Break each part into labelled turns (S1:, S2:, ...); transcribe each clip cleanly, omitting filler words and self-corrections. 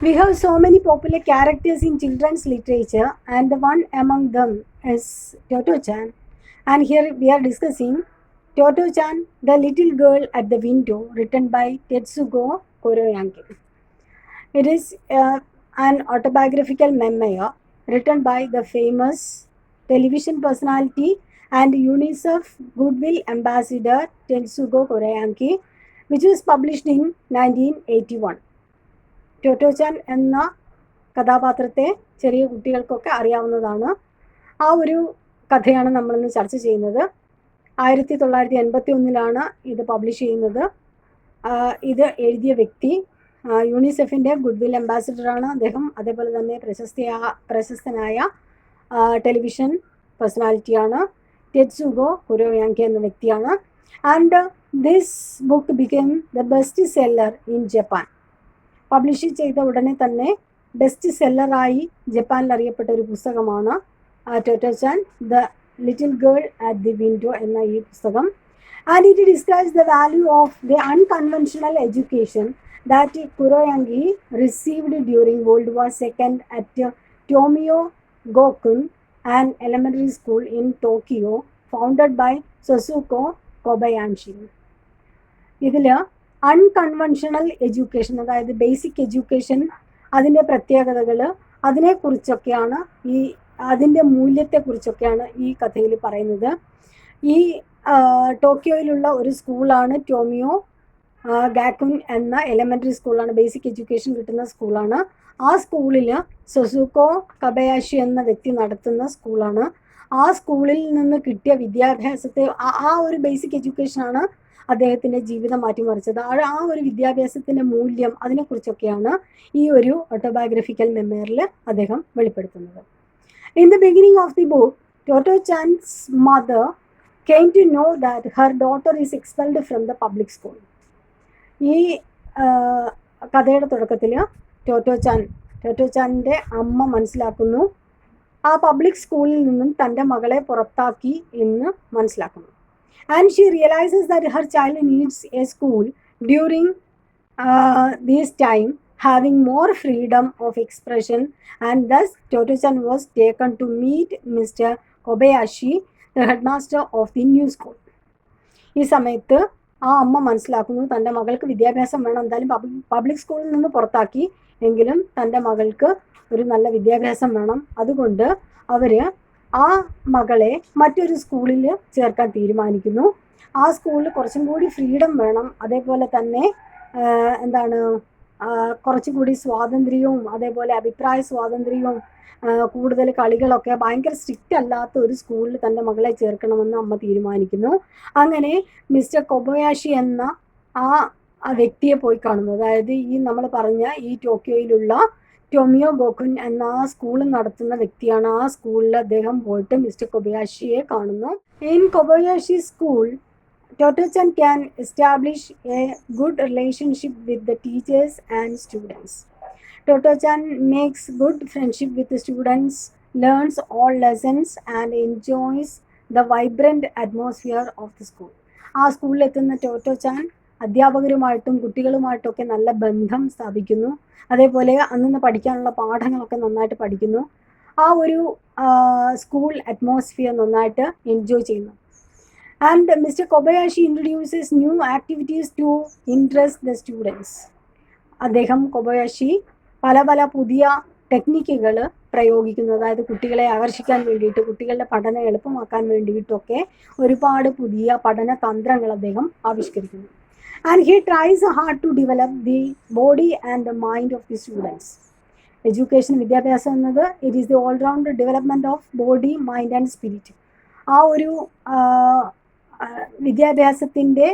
S1: We have so many popular characters in children's literature, and the one among them is Toto-chan. And here we are discussing Toto-chan, the little girl at the window, written by Tetsugo Koroyanki. It is an autobiographical memoir written by the famous television personality and UNICEF Goodwill Ambassador Tetsugo Koroyanki, which was published in 1981. Totto-chan എന്ന കഥാപാത്രത്തെ ചെറിയ കുട്ടികൾക്കൊക്കെ അറിയാവുന്നതാണ്. ആ ഒരു കഥയാണ് നമ്മളിന്ന് ചർച്ച ചെയ്യുന്നത്. 1981 ഇത് പബ്ലിഷ് ചെയ്യുന്നത്. ഇത് എഴുതിയ വ്യക്തി യൂണിസെഫിൻ്റെ ഗുഡ്വിൽ അംബാസിഡറാണ് അദ്ദേഹം. അതേപോലെ തന്നെ പ്രശസ്തനായ ടെലിവിഷൻ പേഴ്സണാലിറ്റിയാണ്. ടെറ്റ്സുഗോ കുരോയാങ്കി എന്ന വ്യക്തിയാണ്. And this book become the best seller in Japan. Publish ചെയ്ത ഉടനെ തന്നെ ബെസ്റ്റ് സെല്ലറായി ജപ്പാനിൽ അറിയപ്പെട്ട ഒരു പുസ്തകമാണ് Totto Chan the little girl at the window എന്ന ഈ പുസ്തകം. And it describes the value of the unconventional education that Kuroyanagi received during World War second at Tomoe Gakuen and elementary school in Tokyo founded by Sosaku Kobayashi. ഇതിൽ unconventional education, അതായത് basic education, അതിൻ്റെ പ്രത്യേകതകൾ, അതിനെക്കുറിച്ചൊക്കെയാണ് അതിൻ്റെ മൂല്യത്തെക്കുറിച്ചൊക്കെയാണ് ഈ കഥയിൽ പറയുന്നത്. ഈ ടോക്കിയോയിലുള്ള ഒരു സ്കൂളാണ് ടോമിയോ ഗാക്കുൻ എന്ന എലമെൻ്ററി സ്കൂളാണ്, ബേസിക് എഡ്യൂക്കേഷൻ കിട്ടുന്ന സ്കൂളാണ്. ആ സ്കൂളിൽ സൊസുക്കോ കബയാഷി എന്ന വ്യക്തി നടത്തുന്ന സ്കൂളാണ്. ആ സ്കൂളിൽ നിന്ന് കിട്ടിയ വിദ്യാഭ്യാസത്തെ, ആ ഒരു ബേസിക് എഡ്യൂക്കേഷനാണ് അദ്ദേഹത്തിൻ്റെ ജീവിതം മാറ്റിമറിച്ചത്. ആ ഒരു വിദ്യാഭ്യാസത്തിൻ്റെ മൂല്യം, അതിനെക്കുറിച്ചൊക്കെയാണ് ഈ ഒരു ഓട്ടോബയോഗ്രഫിക്കൽ മെമ്മറിൽ അദ്ദേഹം വെളിപ്പെടുത്തുന്നത്. In the beginning of the book, Totto Chan's mother came to know that her daughter is expelled from the public school. ഈ കഥയുടെ തുടക്കത്തിൽ ടോട്ടോ-ചാൻ്റെ അമ്മ മനസ്സിലാക്കുന്നു, ആ പബ്ലിക് സ്കൂളിൽ നിന്നും തൻ്റെ മകളെ പുറത്താക്കി എന്ന് മനസ്സിലാക്കുന്നു. And she realizes that her child needs a school during this time, having more freedom of expression, and thus Toto-chan was taken to meet Mr. Kobayashi, the headmaster of the new school. ഈ സമയത്ത് ആ അമ്മ മനസ്സിലാക്കുന്നു തൻ്റെ മകൾക്ക് വിദ്യാഭ്യാസം വേണം, എന്തായാലും പബ്ലിക് സ്കൂളിൽ നിന്ന് പുറത്താക്കി, എങ്കിലും തൻ്റെ മകൾക്ക് ഒരു നല്ല വിദ്യാഭ്യാസം വേണം. അതുകൊണ്ട് അവർ ആ മകളെ മറ്റൊരു സ്കൂളിൽ ചേർക്കാൻ തീരുമാനിക്കുന്നു. ആ സ്കൂളിൽ കുറച്ചും കൂടി ഫ്രീഡം വേണം, അതേപോലെ തന്നെ കുറച്ചുകൂടി സ്വാതന്ത്ര്യവും, അതേപോലെ അഭിപ്രായ സ്വാതന്ത്ര്യവും, കൂടുതൽ കളികളൊക്കെ, ഭയങ്കര സ്ട്രിക്റ്റ് അല്ലാത്ത ഒരു സ്കൂളിൽ തൻ്റെ മകളെ ചേർക്കണമെന്ന് അമ്മ തീരുമാനിക്കുന്നു. അങ്ങനെ മിസ്റ്റർ കൊബയാഷി എന്ന ആ വ്യക്തിയെ പോയി കാണുന്നു. അതായത് ഈ നമ്മൾ പറഞ്ഞ ഈ ടോക്കിയോയിലുള്ള ടോമിയോ ഗോക്കുൻ എന്ന ആ സ്കൂൾ നടത്തുന്ന വ്യക്തിയാണ്. ആ സ്കൂളിൽ അദ്ദേഹം പോയിട്ട് മിസ്റ്റർ കൊബയാഷിയെ കാണുന്നു. In Kobayashi school, Toto-chan can establish a good relationship with the teachers and students. Toto-chan makes good friendship with the students, learns all lessons and enjoys the vibrant atmosphere of the school. ആ സ്കൂളിലെത്തുന്ന ടോട്ടോ-ചാൻ അധ്യാപകരുമായിട്ടും കുട്ടികളുമായിട്ടൊക്കെ നല്ല ബന്ധം സ്ഥാപിക്കുന്നു. അതേപോലെ അന്ന് പഠിക്കാനുള്ള പാഠങ്ങളൊക്കെ നന്നായിട്ട് പഠിക്കുന്നു. ആ ഒരു സ്കൂൾ അറ്റ്മോസ്ഫിയർ നന്നായിട്ട് എൻജോയ് ചെയ്യുന്നു. And mister Kobayashi introduces new activities to interest the students. അദ്ദേഹം കൊബയാഷി പല പുതിയ ടെക്നിക്കുകൾ പ്രയോഗിക്കുന്നു. അതായത് കുട്ടികളെ ആകർഷിക്കാൻ വേണ്ടിയിട്ട്, കുട്ടികളുടെ പഠനം എളുപ്പമാക്കാൻ വേണ്ടിയിട്ടൊക്കെ ഒരുപാട് പുതിയ പഠന തന്ത്രങ്ങൾ അദ്ദേഹം ആവിഷ്കരിക്കുന്നു. And he tries hard to develop the body and the mind of the students. Education, വിദ്യാഭ്യാസം എന്നത് it is the all round development of body, mind and spirit. ആ ഒരു വിദ്യാഭ്യാസത്തിൻ്റെ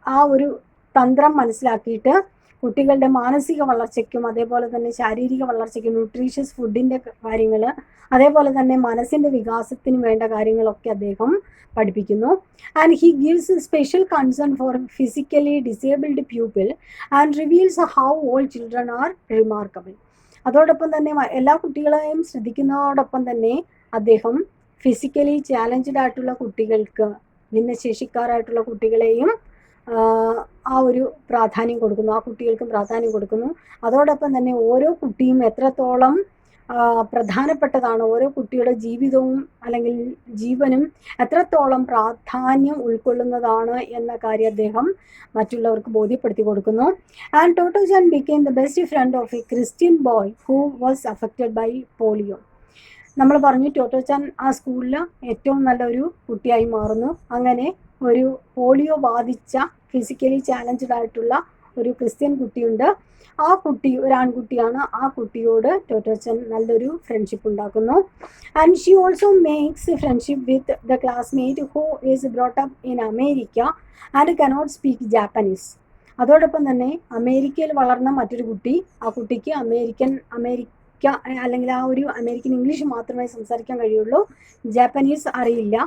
S1: ആ ഒരു തന്ത്രം മനസ്സിലാക്കിയിട്ട് കുട്ടികളുടെ മാനസിക വളർച്ചയ്ക്കും അതേപോലെ തന്നെ ശാരീരിക വളർച്ചയ്ക്കും ന്യൂട്രീഷ്യസ് ഫുഡിൻ്റെ കാര്യങ്ങൾ, അതേപോലെ തന്നെ മനസ്സിൻ്റെ വികാസത്തിനും വേണ്ട കാര്യങ്ങളൊക്കെ അദ്ദേഹം പഠിപ്പിക്കുന്നു. And he gives special concern for physically disabled people and reveals how all children are remarkable. അതോടൊപ്പം തന്നെ എല്ലാ കുട്ടികളെയും ശ്രദ്ധിക്കുന്നതോടൊപ്പം തന്നെ അദ്ദേഹം ഫിസിക്കലി ചാലഞ്ച്ഡ് ആയിട്ടുള്ള കുട്ടികൾക്ക്, ഭിന്നശേഷിക്കാരായിട്ടുള്ള കുട്ടികളെയും ആ ഒരു പ്രാധാന്യം കൊടുക്കുന്നു, ആ കുട്ടികൾക്കും പ്രാധാന്യം കൊടുക്കുന്നു. അതോടൊപ്പം തന്നെ ഓരോ കുട്ടിയും എത്രത്തോളം പ്രധാനപ്പെട്ടതാണ്, ഓരോ കുട്ടിയുടെ ജീവിതവും അല്ലെങ്കിൽ ജീവനും എത്രത്തോളം പ്രാധാന്യം ഉൾക്കൊള്ളുന്നതാണ് എന്ന കാര്യം അദ്ദേഹം മറ്റുള്ളവർക്ക് ബോധ്യപ്പെടുത്തി കൊടുക്കുന്നു. And Totto chan became the best friend of a Christian boy who was affected by polio. നമ്മൾ പറഞ്ഞു ടോട്ടോ ചാൻ ആ സ്കൂളിൽ ഏറ്റവും നല്ലൊരു കുട്ടിയായി മാറുന്നു. അങ്ങനെ ഒരു പോളിയോ ബാധിച്ച ഫിസിക്കലി ചാലഞ്ച്ഡ് ആയിട്ടുള്ള ഒരു ക്രിസ്ത്യൻ കുട്ടിയുണ്ട്. ആ കുട്ടി ഒരു ആൺകുട്ടിയാണ്. ആ കുട്ടിയോട് ടോട്ടോ ചാൻ നല്ലൊരു ഫ്രണ്ട്ഷിപ്പ് ഉണ്ടാക്കുന്നു. And she also makes friendship with the classmate who is brought up in America and cannot speak Japanese. അതോടൊപ്പം തന്നെ അമേരിക്കയിൽ വളർന്ന മറ്റൊരു കുട്ടി, ആ കുട്ടിക്ക് അമേരിക്ക അല്ലെങ്കിൽ ആ ഒരു അമേരിക്കൻ ഇംഗ്ലീഷ് മാത്രമേ സംസാരിക്കാൻ കഴിയുള്ളൂ, ജാപ്പനീസ് അറിയില്ല.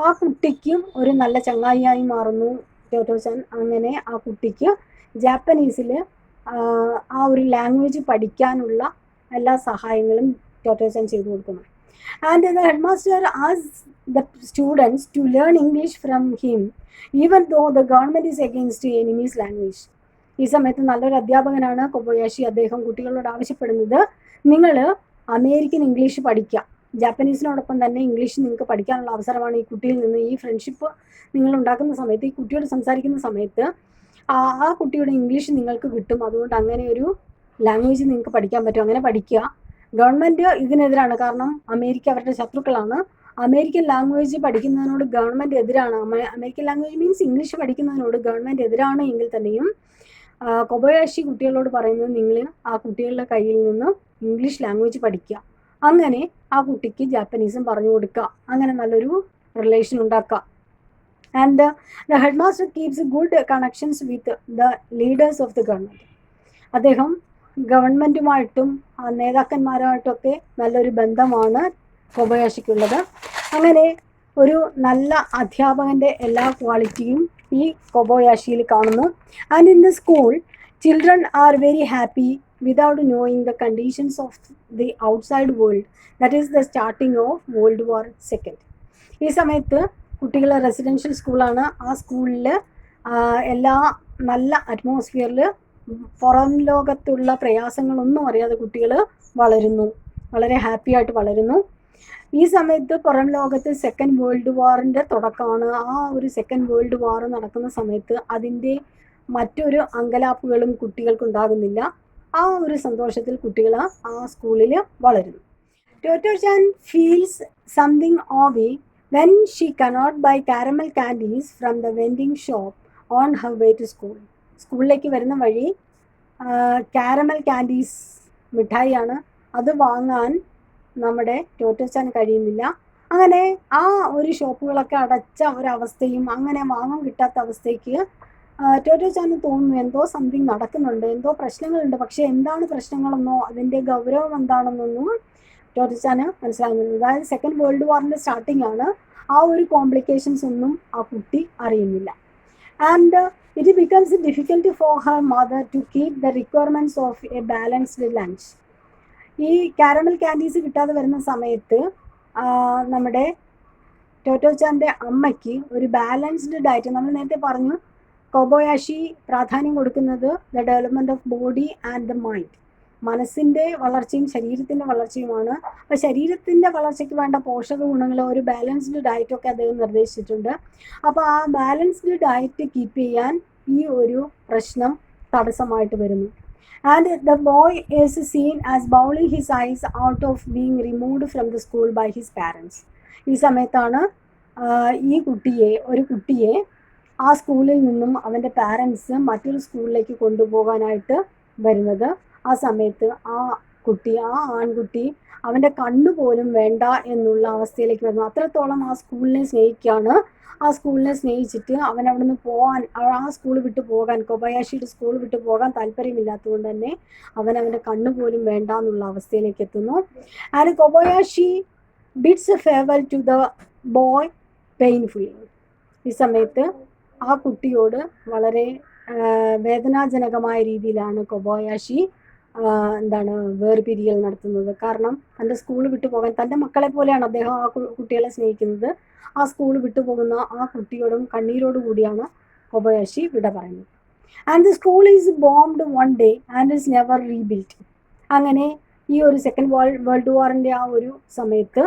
S1: ആ കുട്ടിക്കും ഒരു നല്ല ചങ്ങായിയായി മാറുന്നു ടോട്ടോ ചാൻ. അങ്ങനെ ആ കുട്ടിക്ക് ജാപ്പനീസിൽ ആ ഒരു ലാംഗ്വേജ് പഠിക്കാനുള്ള എല്ലാ സഹായങ്ങളും ടോട്ടോ ചാൻ ചെയ്തു കൊടുക്കുന്നു. ആൻഡ് ദ ഹെഡ് മാസ്റ്റർ ആസ് the students to learn English from him even though the government is against enemies language. ഈ സമയത്ത് നല്ലൊരു അധ്യാപകനാണ് കൊബയാഷി. അദ്ദേഹം കുട്ടികളോട് ആവശ്യപ്പെടുന്നത്, നിങ്ങൾ അമേരിക്കൻ ഇംഗ്ലീഷ് പഠിക്കുക, ജാപ്പനീസിനോടൊപ്പം തന്നെ ഇംഗ്ലീഷ് നിങ്ങൾക്ക് പഠിക്കാനുള്ള അവസരമാണ് ഈ കുട്ടിയിൽ നിന്ന്. ഈ ഫ്രണ്ട്ഷിപ്പ് നിങ്ങൾ ഉണ്ടാക്കുന്ന സമയത്ത്, ഈ കുട്ടിയോട് സംസാരിക്കുന്ന സമയത്ത് ആ കുട്ടിയുടെ ഇംഗ്ലീഷ് നിങ്ങൾക്ക് കിട്ടും. അതുകൊണ്ട് അങ്ങനെ ഒരു ലാംഗ്വേജ് നിങ്ങൾക്ക് പഠിക്കാൻ പറ്റും, അങ്ങനെ പഠിക്കുക. ഗവൺമെൻറ് ഇതിനെതിരാണ്, കാരണം അമേരിക്ക അവരുടെ ശത്രുക്കളാണ്. അമേരിക്കൻ ലാംഗ്വേജ് പഠിക്കുന്നതിനോട് ഗവൺമെൻറ് എതിരാണ്. അമേരിക്കൻ ലാംഗ്വേജ് മീൻസ് ഇംഗ്ലീഷ് പഠിക്കുന്നതിനോട് ഗവൺമെൻറ് എതിരാണ് എങ്കിൽ തന്നെയും കൊബയാഷി കുട്ടികളോട് പറയുന്നത്, നിങ്ങൾ ആ കുട്ടികളുടെ കയ്യിൽ നിന്ന് ഇംഗ്ലീഷ് ലാംഗ്വേജ് പഠിക്കുക, അങ്ങനെ ആ കുട്ടിക്ക് ജാപ്പനീസും പറഞ്ഞു കൊടുക്കുക, അങ്ങനെ നല്ലൊരു റിലേഷൻ ഉണ്ടാക്കുക. And the head master keeps good connections with the leaders of the government. അദ്ദേഹം ഗവൺമെൻറ്റുമായിട്ടും നേതാക്കന്മാരുമായിട്ടൊക്കെ നല്ലൊരു ബന്ധമാണ് കൊബയാഷിക്കുള്ളത്. അങ്ങനെ ഒരു നല്ല അധ്യാപകൻ്റെ എല്ലാ ക്വാളിറ്റിയും ഈ കൊബയാഷിയിൽ കാണുന്നു. And in the school children are very happy without knowing the conditions of the outside world. That is the starting of World War II. ഈ സമയത്ത് കുട്ടികൾ റെസിഡൻഷ്യൽ സ്കൂളാണ്. ആ സ്കൂളിൽ എല്ലാ നല്ല അറ്റ്മോസ്ഫിയറിൽ പുറം ലോകത്തുള്ള പ്രയാസങ്ങളൊന്നും അറിയാതെ കുട്ടികൾ വളരുന്നു, വളരെ ഹാപ്പി ആയിട്ട് വളരുന്നു. ഈ സമയത്ത് പുറം ലോകത്ത് സെക്കൻഡ് വേൾഡ് വാറിൻ്റെ തുടക്കമാണ്. ആ ഒരു സെക്കൻഡ് വേൾഡ് വാർ നടക്കുന്ന സമയത്ത് അതിൻ്റെ മറ്റൊരു അങ്കലാപ്പുകളും കുട്ടികൾക്കുണ്ടാകുന്നില്ല. ആ ഒരു സന്തോഷത്തിൽ കുട്ടികൾ ആ സ്കൂളിൽ വളരുന്നു. ടോട്ടോ ചാൻ ഫീൽസ് സംതിങ് ഓവി when she cannot buy caramel candies from the vending shop on her way to school. സ്കൂളിലേക്ക് വരുന്ന വഴി കാരമൽ കാൻഡീസ് മിഠായിയാണ്, അത് വാങ്ങാൻ നമ്മുടെ ടോട്ടോ ചാൻ കഴിയുന്നില്ല. അങ്ങനെ ആ ഒരു ഷോപ്പുകളൊക്കെ അടച്ച ഒരവസ്ഥയും അങ്ങനെ വാങ്ങാൻ കിട്ടാത്ത അവസ്ഥയ്ക്ക് ടോട്ടോ ചാന് തോന്നുന്നു എന്തോ സംതിങ് നടക്കുന്നുണ്ട്, എന്തോ പ്രശ്നങ്ങളുണ്ട്. പക്ഷേ എന്താണ് പ്രശ്നങ്ങളെന്നോ അതിൻ്റെ ഗൗരവം എന്താണെന്നൊന്നും ടോട്ടോ ചാന് മനസ്സിലാകുന്നില്ല. അതായത് സെക്കൻഡ് വേൾഡ് വാറിൻ്റെ സ്റ്റാർട്ടിംഗ് ആണ്. ആ ഒരു കോംപ്ലിക്കേഷൻസ് ഒന്നും ആ കുട്ടി അറിയുന്നില്ല. And it becomes difficult for her mother to keep the requirements of a balanced lunch. ഈ കാരമൽ കാൻഡീസ് കിട്ടാതെ വരുന്ന സമയത്ത് നമ്മുടെ ടോട്ടോ ചാൻ്റെ അമ്മയ്ക്ക് ഒരു ബാലൻസ്ഡ് ഡയറ്റ്, നമ്മൾ നേരത്തെ പറഞ്ഞു കൊബയാഷി പ്രാധാന്യം കൊടുക്കുന്നത് the development of body and the mind, മനസ്സിൻ്റെ വളർച്ചയും ശരീരത്തിൻ്റെ വളർച്ചയുമാണ്. അപ്പോൾ ശരീരത്തിൻ്റെ വളർച്ചയ്ക്ക് വേണ്ട പോഷക ഗുണങ്ങൾ ഒരു ബാലൻസ്ഡ് ഡയറ്റൊക്കെ അദ്ദേഹം നിർദ്ദേശിച്ചിട്ടുണ്ട്. അപ്പോൾ ആ ബാലൻസ്ഡ് ഡയറ്റ് കീപ്പ് ചെയ്യാൻ ഈ ഒരു പ്രശ്നം തടസ്സമായിട്ട് വരുന്നു. And the boy is seen as bawling his eyes out of being removed from the school by his parents. ഈ സമയത്താണ് ഈ ഒരു കുട്ടിയെ ആ സ്കൂളിൽ നിന്നും അവൻ്റെ പാരൻസ് മറ്റൊരു സ്കൂളിലേക്ക് കൊണ്ടുപോകാനായിട്ട് വരുന്നത്. ആ സമയത്ത് ആ ആൺകുട്ടി അവൻ്റെ കണ്ണുപോലും വേണ്ട എന്നുള്ള അവസ്ഥയിലേക്ക് വരുന്നു. അത്രത്തോളം ആ സ്കൂളിനെ സ്നേഹിക്കുകയാണ്. ആ സ്കൂളിനെ സ്നേഹിച്ചിട്ട് അവൻ അവിടെ നിന്ന് ആ സ്കൂൾ വിട്ടു പോകാൻ, കൊബയാഷിയുടെ സ്കൂൾ വിട്ടു പോകാൻ താല്പര്യമില്ലാത്തതുകൊണ്ട് തന്നെ അവൻ്റെ കണ്ണുപോലും വേണ്ട എന്നുള്ള അവസ്ഥയിലേക്ക് എത്തുന്നു. And Kobayashi bids farewell to the boy painfully. ഈ സമയത്ത് ആ കുട്ടിയോട് വളരെ വേദനാജനകമായ രീതിയിലാണ് കൊബയാഷി വേർപിരിയൽ നടത്തുന്നത്. കാരണം തൻ്റെ സ്കൂൾ വിട്ടു പോകാൻ, തൻ്റെ മക്കളെ പോലെയാണ് അദ്ദേഹം ആ കുട്ടികളെ സ്നേഹിക്കുന്നത്. ആ സ്കൂൾ വിട്ടു പോകുന്ന ആ കുട്ടിയോടും കണ്ണീരോടു കൂടിയാണ് കൊബയാഷി വിട പറയുന്നു. And the school is bombed one day and is never rebuilt. അങ്ങനെ ഈ ഒരു സെക്കൻഡ് വേൾഡ് വാറിൻ്റെ ആ ഒരു സമയത്ത്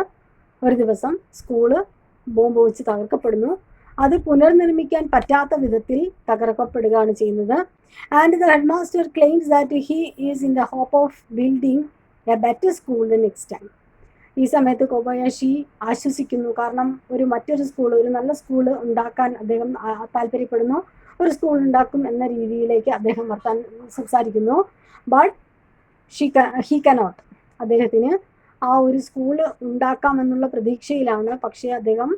S1: ഒരു ദിവസം സ്കൂള് ബോംബ് വെച്ച് തകർക്കപ്പെടുന്നു. അത് പുനർനിർമ്മിക്കാൻ പറ്റാത്ത വിധത്തിൽ തകർക്കപ്പെടുകയാണ് ചെയ്യുന്നത്. And the head master claims that he is in the hope of building a better school the next time. ഈ സമയത്ത് കൊബയാഷി ആശ്വസിക്കുന്നു, കാരണം മറ്റൊരു സ്കൂൾ, ഒരു നല്ല സ്കൂൾ ഉണ്ടാക്കാൻ അദ്ദേഹം താല്പര്യപ്പെടുന്നു. ഒരു സ്കൂൾ ഉണ്ടാക്കും എന്ന രീതിയിലേക്ക് അദ്ദേഹം സംസാരിക്കുന്നു. But he cannot. അദ്ദേഹത്തിന് ആ ഒരു സ്കൂൾ ഉണ്ടാക്കാമെന്നുള്ള പ്രതീക്ഷയിലാണ്, പക്ഷേ അദ്ദേഹം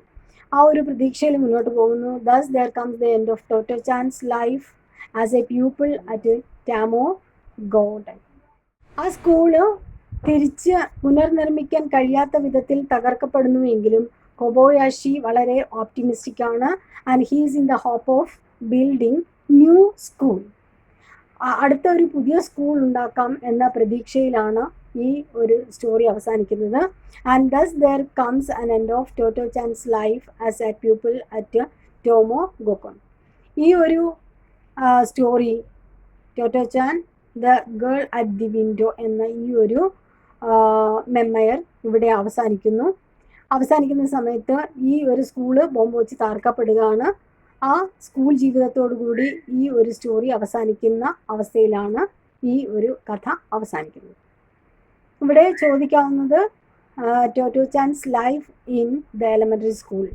S1: ആ ഒരു പ്രതീക്ഷയിൽ മുന്നോട്ട് പോകുന്നു. Thus there comes the end of Totto Chan's life as a pupil at Tomoe Gakuen. ആ സ്കൂള് തിരിച്ച് പുനർനിർമ്മിക്കാൻ കഴിയാത്ത വിധത്തിൽ തകർക്കപ്പെടുന്നുവെങ്കിലും കൊബയാഷി വളരെ ഓപ്റ്റിമിസ്റ്റിക് ആണ്. And he's in the hope of building new school. അടുത്ത ഒരു പുതിയ സ്കൂൾ ഉണ്ടാക്കാം എന്ന പ്രതീക്ഷയിലാണ് ഈ ഒരു സ്റ്റോറി അവസാനിക്കുന്നത്. And thus there comes an end of Totto Chan's life as a pupil at Tomoe Gakuen. ഈ ഒരു story Totto Chan the girl at the window എന്ന ഈ ഒരു മെമ്മയർ ഇവിടെ അവസാനിക്കുന്ന സമയത്ത് ഈ ഒരു സ്കൂള് ബോംബ് വെച്ച് തകർക്കപ്പെടുകയാണ്. ആ സ്കൂൾ ജീവിതത്തോടുകൂടി ഈ ഒരു സ്റ്റോറി അവസാനിക്കുന്ന അവസ്ഥയിലാണ് ഈ ഒരു കഥ അവസാനിക്കുന്നത്. ഇവിടെ ചോദിക്കാവുന്നത് Totto Chan's life in the elementary school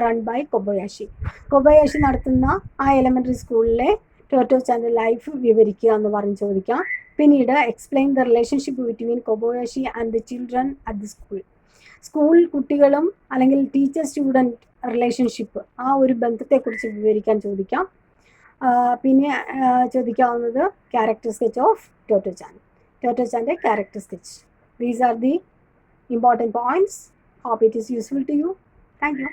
S1: run by Kobayashi നടത്തുന്ന ആ എലമെൻ്ററി സ്കൂളിലെ ടോട്ടോ ചാൻ്റെ ലൈഫ് വിവരിക്കുക എന്ന് പറഞ്ഞ് ചോദിക്കാം. പിന്നീട് explain the relationship between Kobayashi and the children at the school കുട്ടികളും അല്ലെങ്കിൽ ടീച്ചർ സ്റ്റുഡൻറ്റ് റിലേഷൻഷിപ്പ്, ആ ഒരു ബന്ധത്തെക്കുറിച്ച് വിവരിക്കാൻ ചോദിക്കാം. പിന്നെ ചോദിക്കാവുന്നത് ക്യാരക്ടർ സ്കെച്ച് ഓഫ് ടോട്ടോ ചാൻ്റെ character sketch. These are the important points. Hope it is useful to you. Thank you.